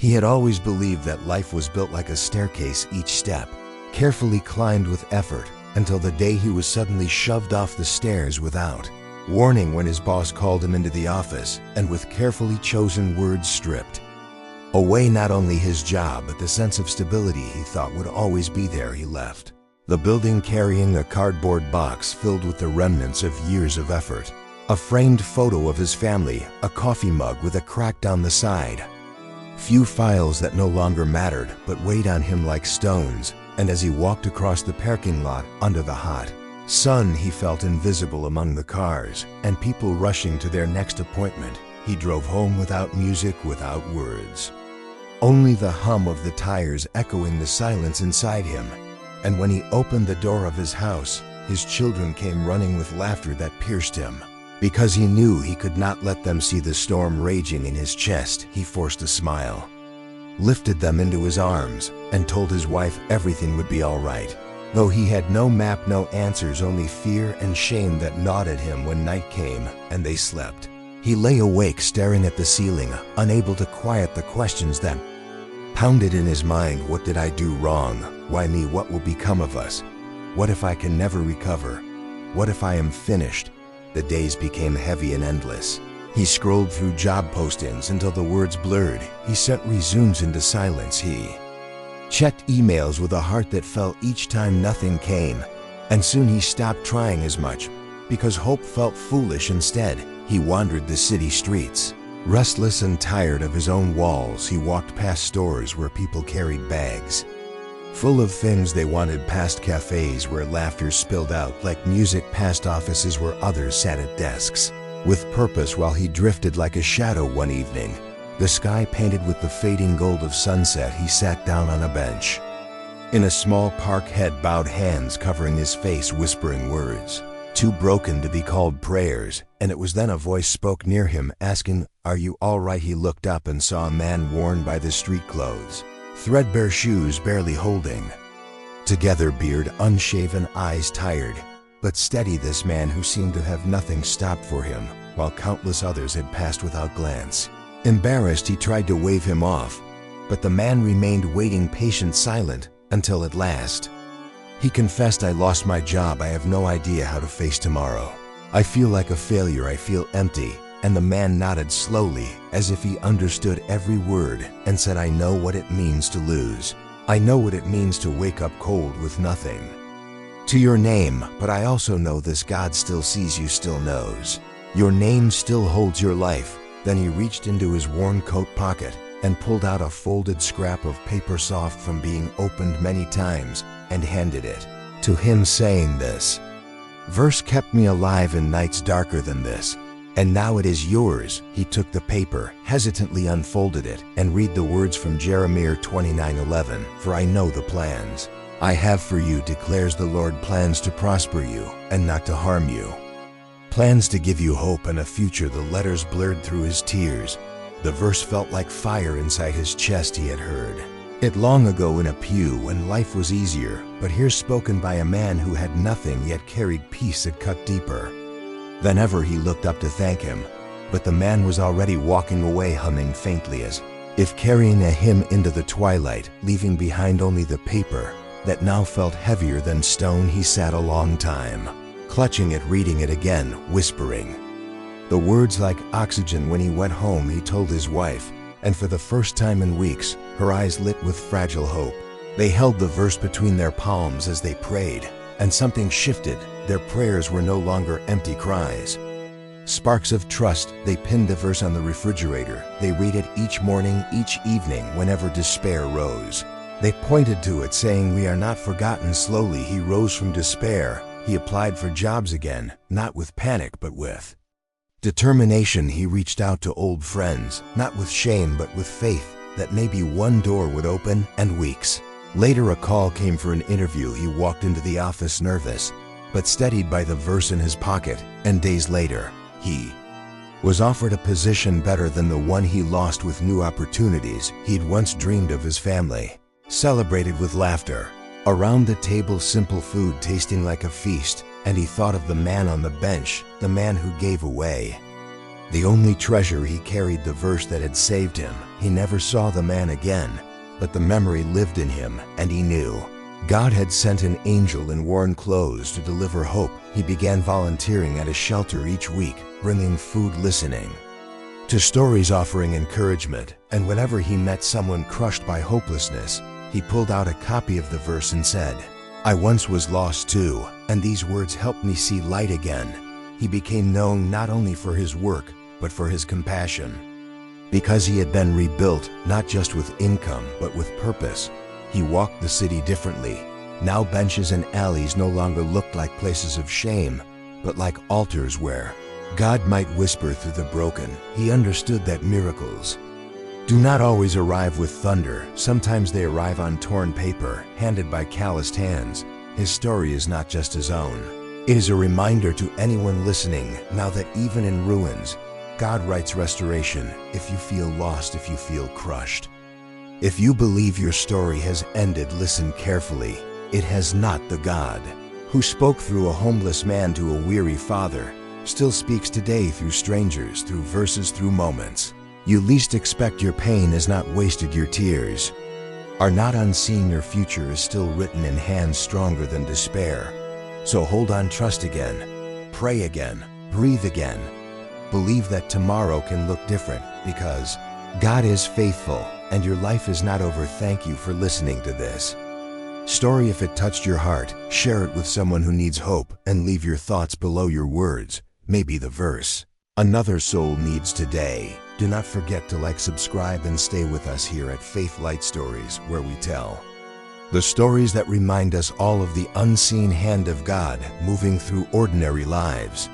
He had always believed that life was built like a staircase, each step carefully climbed with effort, until the day he was suddenly shoved off the stairs without warning when his boss called him into the office and with carefully chosen words stripped away not only his job but the sense of stability he thought would always be there. He left the building carrying a cardboard box filled with the remnants of years of effort, a framed photo of his family, a coffee mug with a crack down the side, few files that no longer mattered but weighed on him like stones. And as he walked across the parking lot under the hot sun, he felt invisible among the cars and people rushing to their next appointment. He drove home without music, without words, only the hum of the tires echoing the silence inside him. And when he opened the door of his house, his children came running with laughter that pierced him. Because he knew he could not let them see the storm raging in his chest, he forced a smile, lifted them into his arms, and told his wife everything would be all right. Though he had no map, no answers, only fear and shame that gnawed at him when night came and they slept. He lay awake staring at the ceiling, unable to quiet the questions that pounded in his mind. What did I do wrong? Why me? What will become of us? What if I can never recover? What if I am finished? The days became heavy and endless. He scrolled through job postings until the words blurred. He sent resumes into silence. He checked emails with a heart that fell each time nothing came. And soon he stopped trying as much because hope felt foolish. Instead, he wandered the city streets. Restless and tired of his own walls, he walked past stores where people carried bags full of things they wanted, past cafes where laughter spilled out like music, past offices where others sat at desks with purpose, while he drifted like a shadow one evening, the sky painted with the fading gold of sunset. He sat down on a bench in a small park, head bowed, hands covering his face, whispering words too broken to be called prayers. And it was then a voice spoke near him, asking, "Are you all right?" He looked up and saw a man worn by the street clothes, threadbare shoes barely holding together, beard unshaven, eyes tired but steady. This man who seemed to have nothing stopped for him, while countless others had passed without glance. Embarrassed, he tried to wave him off, but the man remained waiting, patient, silent, until at last he confessed, "I lost my job. I have no idea how to face tomorrow. I feel like a failure. I feel empty." And the man nodded slowly, as if he understood every word, and said, "I know what it means to lose. I know what it means to wake up cold with nothing to your name, but I also know this: God still sees you, still knows. Your name still holds your life." Then he reached into his worn coat pocket and pulled out a folded scrap of paper, soft from being opened many times, and handed it to him, saying, "This verse kept me alive in nights darker than this, and now it is yours." He took the paper, hesitantly unfolded it, and read the words from Jeremiah 29:11, "For I know the plans I have for you, declares the Lord, plans to prosper you and not to harm you, plans to give you hope and a future." The letters blurred through his tears. The verse felt like fire inside his chest. He had heard it long ago in a pew when life was easier, but here spoken by a man who had nothing yet carried peace that cut deeper than ever. He looked up to thank him, but the man was already walking away, humming faintly as if carrying a hymn into the twilight, leaving behind only the paper that now felt heavier than stone. He sat a long time, clutching it, reading it again, whispering the words like oxygen. When he went home, he told his wife, and for the first time in weeks, her eyes lit with fragile hope. They held the verse between their palms as they prayed, and something shifted. Their prayers were no longer empty cries, sparks of trust. They pinned the verse on the refrigerator. They read it each morning, each evening, whenever despair rose. They pointed to it, saying, "We are not forgotten." Slowly he rose from despair. He applied for jobs again, not with panic but with determination. He reached out to old friends, not with shame but with faith that maybe one door would open. And weeks later a call came for an interview. He walked into the office nervous, but steadied by the verse in his pocket. And days later, he was offered a position better than the one he lost, with new opportunities. He'd once dreamed of his family celebrated with laughter around the table, simple food tasting like a feast. And he thought of the man on the bench, the man who gave away The only treasure he carried, the verse that had saved him. He never saw the man again, but the memory lived in him, and he knew God had sent an angel in worn clothes to deliver hope. He began volunteering at a shelter each week, bringing food, listening to stories, offering encouragement, and whenever he met someone crushed by hopelessness, he pulled out a copy of the verse and said, "I once was lost too, and these words helped me see light again." He became known not only for his work, but for his compassion. Because he had been rebuilt, not just with income, but with purpose, he walked the city differently. Now benches and alleys no longer looked like places of shame, but like altars where God might whisper through the broken. He understood that miracles do not always arrive with thunder. Sometimes they arrive on torn paper, handed by calloused hands. His story is not just his own. It is a reminder to anyone listening now that even in ruins, God writes restoration. If you feel lost, if you feel crushed, if you believe your story has ended, listen carefully. It has not. The God who spoke through a homeless man to a weary father still speaks today through strangers, through verses, through moments you least expect. Your pain is not wasted. Your tears are not unseen. Your future is still written in hands stronger than despair. So hold on, trust again, pray again, breathe again. Believe that tomorrow can look different, because God is faithful and your life is not over. Thank you for listening to this story. If it touched your heart, share it with someone who needs hope, and leave your thoughts below. Your words may be the verse another soul needs today. Do not forget to like, subscribe, and stay with us here at Faith Light Stories, where we tell the stories that remind us all of the unseen hand of God moving through ordinary lives.